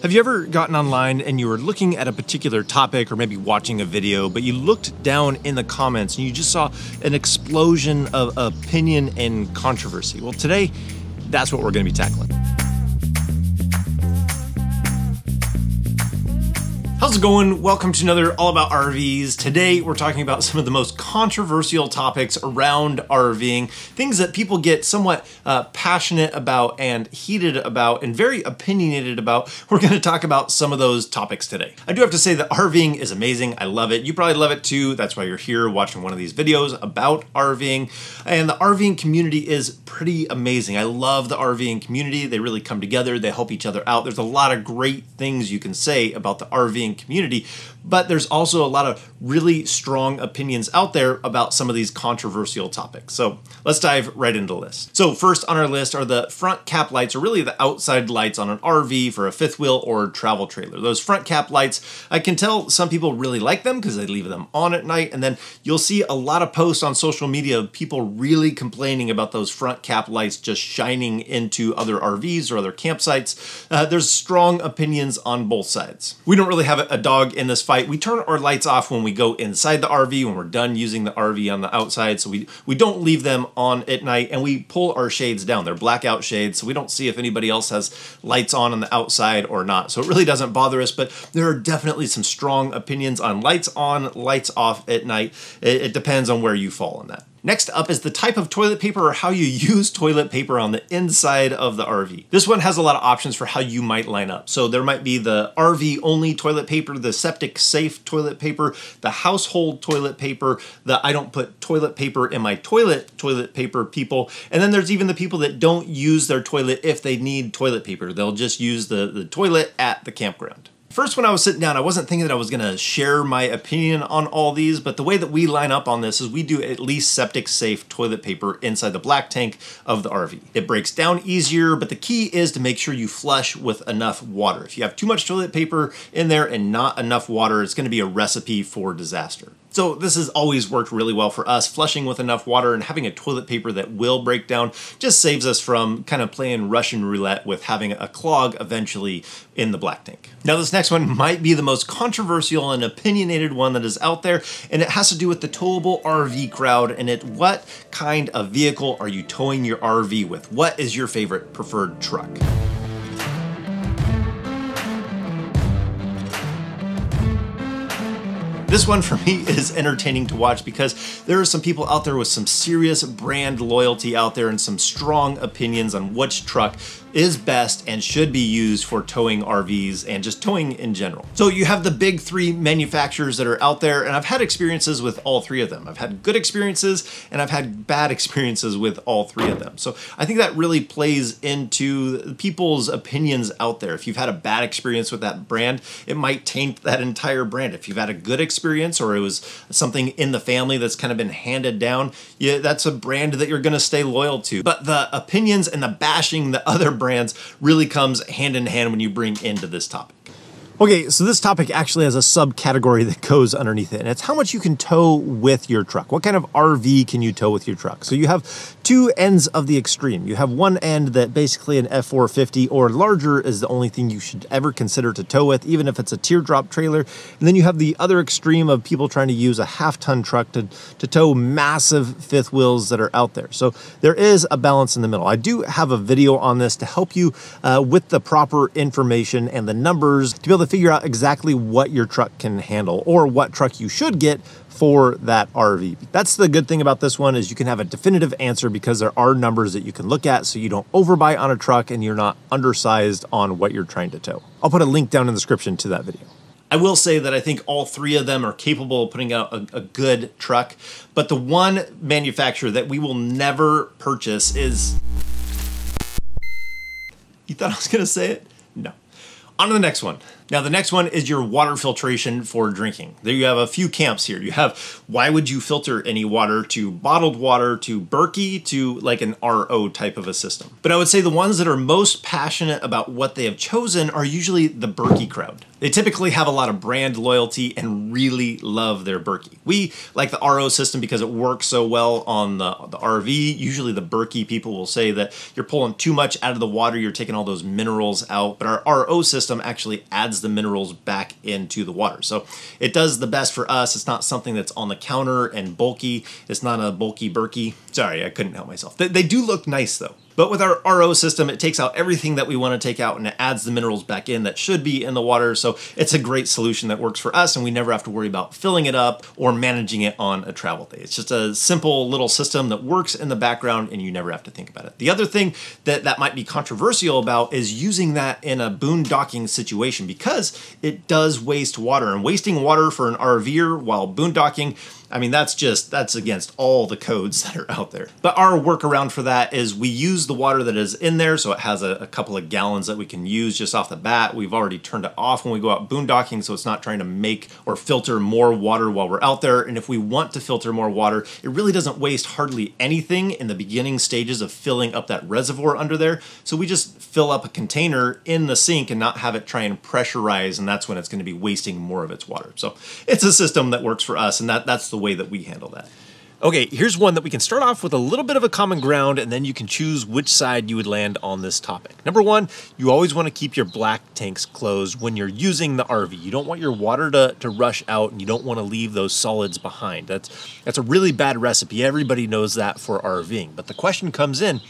Have you ever gotten online and you were looking at a particular topic or maybe watching a video, but you looked down in the comments and you just saw an explosion of opinion and controversy? Well, today, that's what we're going to be tackling. How's it going? Welcome to another All About RVs. Today we're talking about some of the most controversial topics around RVing, things that people get somewhat passionate about and heated about and very opinionated about. We're going to talk about some of those topics today. I do have to say that RVing is amazing. I love it. You probably love it too. That's why you're here watching one of these videos about RVing. And the RVing community is pretty amazing. I love the RVing community. They really come together. They help each other out. There's a lot of great things you can say about the RVing community, but there's also a lot of really strong opinions out there about some of these controversial topics. So let's dive right into the list. So first on our list are the front cap lights, or really the outside lights on an RV for a fifth wheel or travel trailer. Those front cap lights, I can tell some people really like them because they leave them on at night, and then you'll see a lot of posts on social media of people really complaining about those front cap lights just shining into other RVs or other campsites. There's strong opinions on both sides. We don't really have a dog in this fight. We turn our lights off when we go inside the RV, when we're done using the RV on the outside, so we don't leave them on at night, and we pull our shades down. They're blackout shades, so we don't see if anybody else has lights on the outside or not. So it really doesn't bother us, but there are definitely some strong opinions on lights on, lights off at night. It depends on where you fall on that. Next up is the type of toilet paper or how you use toilet paper on the inside of the RV. This one has a lot of options for how you might line up. So there might be the RV only toilet paper, the septic safe toilet paper, the household toilet paper, the I don't put toilet paper in my toilet paper people. And then there's even the people that don't use their toilet if they need toilet paper. They'll just use the toilet at the campground. First, when I was sitting down, I wasn't thinking that I was going to share my opinion on all these, but the way that we line up on this is we do at least septic safe toilet paper inside the black tank of the RV. It breaks down easier, but the key is to make sure you flush with enough water. If you have too much toilet paper in there and not enough water, it's going to be a recipe for disaster. So this has always worked really well for us. Flushing with enough water and having a toilet paper that will break down just saves us from kind of playing Russian roulette with having a clog eventually in the black tank. Now this next one might be the most controversial and opinionated one that is out there, and it has to do with the towable RV crowd and what kind of vehicle are you towing your RV with? What is your favorite preferred truck? This one for me is entertaining to watch because there are some people out there with some serious brand loyalty out there and some strong opinions on which truck is best and should be used for towing RVs and just towing in general. So you have the big three manufacturers that are out there, and I've had experiences with all three of them. I've had good experiences and I've had bad experiences with all three of them. So I think that really plays into people's opinions out there. If you've had a bad experience with that brand, it might taint that entire brand. If you've had a good experience or it was something in the family that's kind of been handed down, yeah, that's a brand that you're going to stay loyal to. But the opinions and the bashing the other brands really comes hand in hand when you bring into this topic. Okay, so this topic actually has a subcategory that goes underneath it, and it's how much you can tow with your truck. What kind of RV can you tow with your truck? So you have two ends of the extreme. You have one end that basically an F450 or larger is the only thing you should ever consider to tow with, even if it's a teardrop trailer. And then you have the other extreme of people trying to use a half-ton truck to tow massive fifth wheels that are out there. So there is a balance in the middle. I do have a video on this to help you with the proper information and the numbers to be able to figure out exactly what your truck can handle or what truck you should get for that RV. That's the good thing about this one, is you can have a definitive answer because there are numbers that you can look at so you don't overbuy on a truck and you're not undersized on what you're trying to tow. I'll put a link down in the description to that video. I will say that I think all three of them are capable of putting out a good truck, but the one manufacturer that we will never purchase is... You thought I was gonna say it? No. On to the next one. Now, the next one is your water filtration for drinking. There you have a few camps here. You have, why would you filter any water, to bottled water, to Berkey, to like an RO type of a system. But I would say the ones that are most passionate about what they have chosen are usually the Berkey crowd. They typically have a lot of brand loyalty and really love their Berkey. We like the RO system because it works so well on the RV. Usually the Berkey people will say that you're pulling too much out of the water, you're taking all those minerals out, but our RO system system actually adds the minerals back into the water. So it does the best for us. It's not something that's on the counter and bulky. It's not a bulky Berkey. Sorry, I couldn't help myself. They do look nice though. But with our RO system, it takes out everything that we want to take out and it adds the minerals back in that should be in the water. So it's a great solution that works for us and we never have to worry about filling it up or managing it on a travel day. It's just a simple little system that works in the background and you never have to think about it. The other thing that might be controversial about is using that in a boondocking situation because it does waste water, and wasting water for an RVer while boondocking, I mean, that's against all the codes that are out there. But our workaround for that is we use the water that is in there, so it has a couple of gallons that we can use just off the bat. We've already turned it off when we go out boondocking, so it's not trying to make or filter more water while we're out there. And if we want to filter more water, it really doesn't waste hardly anything in the beginning stages of filling up that reservoir under there. So we just fill up a container in the sink and not have it try and pressurize, and that's when it's going to be wasting more of its water. So it's a system that works for us, and that's the way that we handle that. Okay, here's one that we can start off with a little bit of a common ground, and then you can choose which side you would land on this topic. Number one, you always want to keep your black tanks closed when you're using the RV. You don't want your water to rush out, and you don't want to leave those solids behind. That's a really bad recipe. Everybody knows that for RVing. But the question comes in,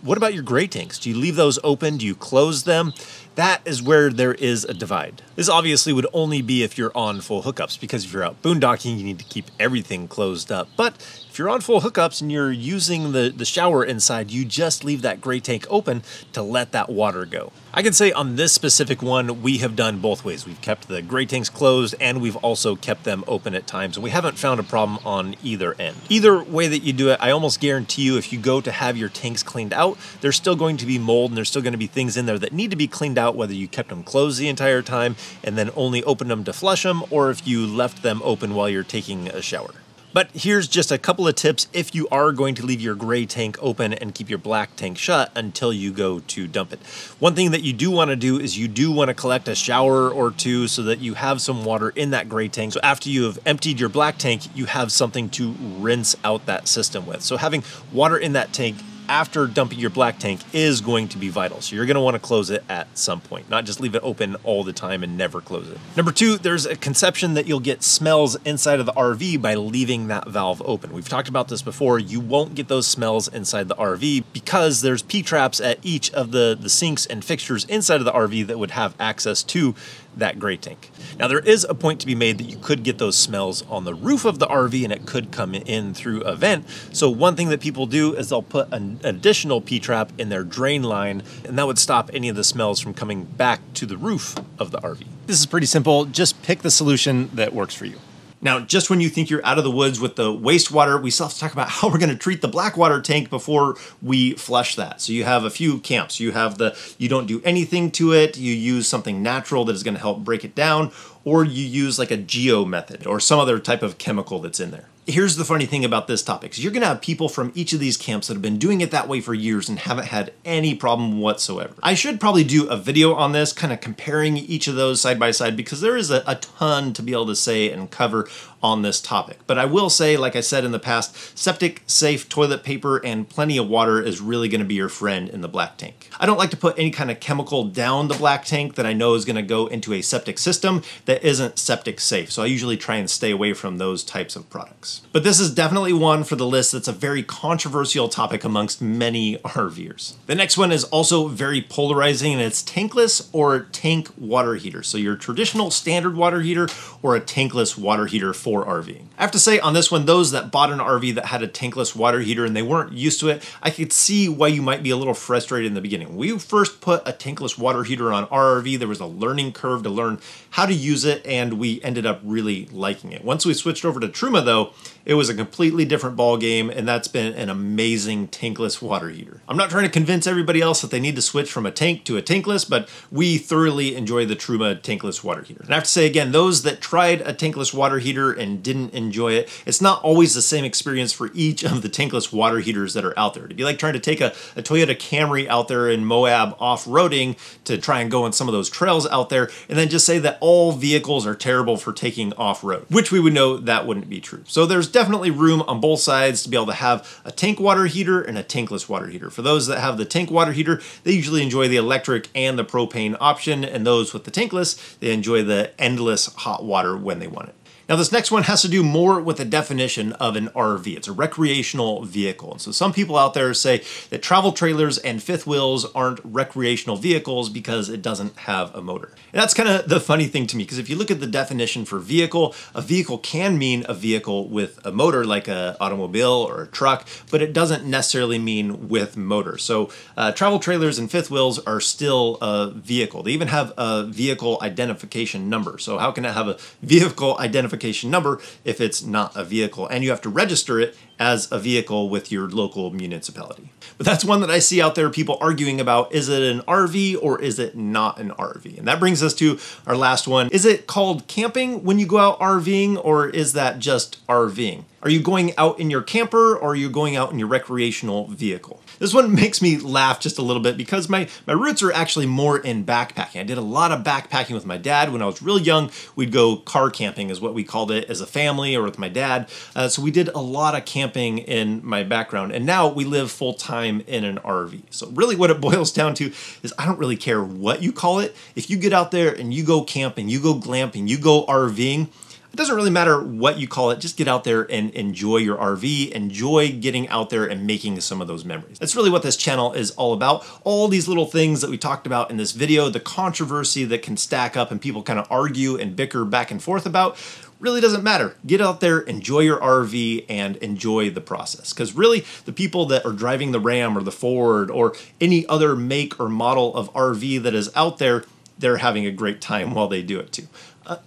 what about your gray tanks? Do you leave those open? Do you close them? That is where there is a divide. This obviously would only be if you're on full hookups, because if you're out boondocking, you need to keep everything closed up. But if you're on full hookups and you're using the shower inside, you just leave that gray tank open to let that water go. I can say on this specific one, we have done both ways. We've kept the gray tanks closed and we've also kept them open at times, and we haven't found a problem on either end. Either way that you do it, I almost guarantee you if you go to have your tanks cleaned out, there's still going to be mold and there's still going to be things in there that need to be cleaned out, whether you kept them closed the entire time and then only opened them to flush them, or if you left them open while you're taking a shower. But here's just a couple of tips if you are going to leave your gray tank open and keep your black tank shut until you go to dump it. One thing that you do want to do is you do want to collect a shower or two so that you have some water in that gray tank. So after you have emptied your black tank, you have something to rinse out that system with. So having water in that tank after dumping your black tank is going to be vital. So you're going to want to close it at some point, not just leave it open all the time and never close it. Number two, there's a conception that you'll get smells inside of the RV by leaving that valve open. We've talked about this before. You won't get those smells inside the RV because there's P-traps at each of the sinks and fixtures inside of the RV that would have access to that gray tank. Now there is a point to be made that you could get those smells on the roof of the RV and it could come in through a vent. So one thing that people do is they'll put an additional P-trap in their drain line, and that would stop any of the smells from coming back to the roof of the RV. This is pretty simple. Just pick the solution that works for you. Now, just when you think you're out of the woods with the wastewater, we still have to talk about how we're going to treat the black water tank before we flush that. So you have a few camps. You have you don't do anything to it. You use something natural that is going to help break it down, or you use like a geo method or some other type of chemical that's in there. Here's the funny thing about this topic. You're going to have people from each of these camps that have been doing it that way for years and haven't had any problem whatsoever. I should probably do a video on this, kind of comparing each of those side by side, because there is a ton to be able to say and cover on this topic. But I will say, like I said in the past, septic safe toilet paper and plenty of water is really going to be your friend in the black tank. I don't like to put any kind of chemical down the black tank that I know is going to go into a septic system that isn't septic safe. So I usually try and stay away from those types of products. But this is definitely one for the list that's a very controversial topic amongst many RVers. The next one is also very polarizing, and it's tankless or tank water heater. So your traditional standard water heater or a tankless water heater for RVing. I have to say on this one, those that bought an RV that had a tankless water heater and they weren't used to it, I could see why you might be a little frustrated in the beginning. When we first put a tankless water heater on our RV, there was a learning curve to learn how to use it, and we ended up really liking it. Once we switched over to Truma though, it was a completely different ball game, and that's been an amazing tankless water heater. I'm not trying to convince everybody else that they need to switch from a tank to a tankless, but we thoroughly enjoy the Truma tankless water heater. And I have to say again, those that tried a tankless water heater and didn't enjoy it, it's not always the same experience for each of the tankless water heaters that are out there. It'd be like trying to take a Toyota Camry out there in Moab off-roading to try and go on some of those trails out there, and then just say that all vehicles are terrible for taking off-road, which we would know that wouldn't be true. So there's definitely room on both sides to be able to have a tank water heater and a tankless water heater. For those that have the tank water heater, they usually enjoy the electric and the propane option, and those with the tankless, they enjoy the endless hot water when they want it. Now this next one has to do more with the definition of an RV. It's a recreational vehicle. And so some people out there say that travel trailers and fifth wheels aren't recreational vehicles because it doesn't have a motor. And that's kind of the funny thing to me, because if you look at the definition for vehicle, a vehicle can mean a vehicle with a motor like an automobile or a truck, but it doesn't necessarily mean with motor. So travel trailers and fifth wheels are still a vehicle. They even have a vehicle identification number. So how can it have a vehicle identification number if it's not a vehicle? And you have to register it as a vehicle with your local municipality. But that's one that I see out there people arguing about. Is it an RV or is it not an RV? And that brings us to our last one. Is it called camping when you go out RVing, or is that just RVing? Are you going out in your camper, or are you going out in your recreational vehicle? This one makes me laugh just a little bit because my roots are actually more in backpacking. I did a lot of backpacking with my dad. When I was real young, we'd go car camping is what we called it, as a family or with my dad. So we did a lot of camping in my background. And now we live full time in an RV. So really what it boils down to is I don't really care what you call it. If you get out there and you go camping, you go glamping, you go RVing, it doesn't really matter what you call it. Just get out there and enjoy your RV, enjoy getting out there and making some of those memories. That's really what this channel is all about. All these little things that we talked about in this video, the controversy that can stack up and people kind of argue and bicker back and forth about, really doesn't matter. Get out there, enjoy your RV, and enjoy the process. Because really, the people that are driving the Ram or the Ford or any other make or model of RV that is out there, they're having a great time while they do it too.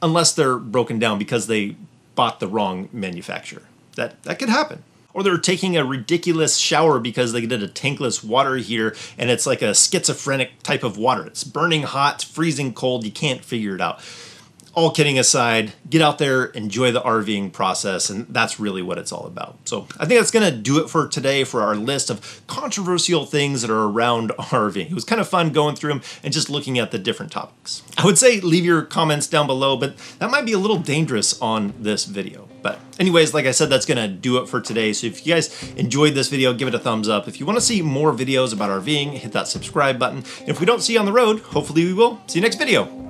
Unless they're broken down because they bought the wrong manufacturer. That could happen. Or they're taking a ridiculous shower because they did a tankless water heater and it's like a schizophrenic type of water. It's burning hot, it's freezing cold, you can't figure it out. All kidding aside, get out there, enjoy the RVing process, and that's really what it's all about. So I think that's going to do it for today for our list of controversial things that are around RVing. It was kind of fun going through them and just looking at the different topics. I would say leave your comments down below, but that might be a little dangerous on this video. But anyways, like I said, that's going to do it for today. So if you guys enjoyed this video, give it a thumbs up. If you want to see more videos about RVing, hit that subscribe button. And if we don't see you on the road, hopefully we will. See you next video.